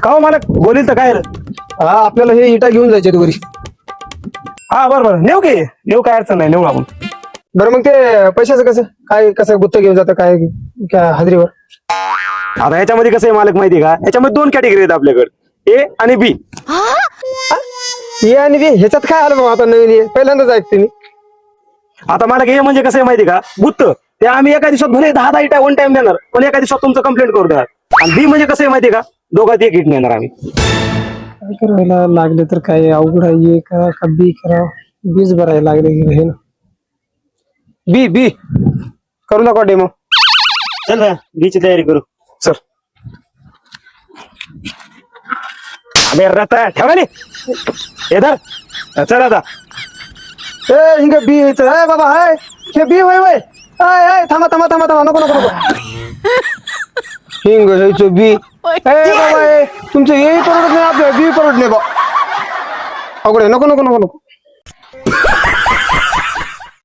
का हो मालक बोलील तर काय रे? हा आपल्याला हे इटा घेऊन जायचे घरी. हा बरं नेऊ की नेऊ, काय अडचण नाही, नेऊ आपण. बरं मग ते पैशाचं कसं काय, कसं गुत्त घेऊन जातं काय हाजरीवर? आता ह्याच्यामध्ये कसं आहे मालक माहिती का, ह्याच्यामध्ये 2 कॅटेगरी आहेत आपल्याकडे, ए आणि बी. ये आणि बी ह्याच्यात काय आलं बाबा, आता नवीन ये पहिल्यांदाच ऐकते मी. आता मालक हे म्हणजे कसं आहे माहिती का, गुत्त ते आम्ही एका दिवसात भले 10 इटा 1 टाइम देणार, पण एका दिवसात तुमचं कंप्लेंट करू देणार. आणि बी म्हणजे कसं आहे माहिती का, दोघात एक हिट नेणार आम्ही. काय करायला लागले तर काय अवघड आहे, ये करा का बी करा, बीज भरायला लागले हे ना. बी बी करू नका डेमो. चल ना बीची तयारी करू. सर अबे रता ठेवा नी येदर. चल आता ए हिंग बी यायचं आहे बाबा, हाय हे बी वय वय थांबा थांबा थांबा थांबा, नको नको नको. हिंग यायचं बी. बाबा तुमचं हे परवडत नाही, आपल्या बी परवडत नाही बा. अवघड आहे, नको नको नको नको.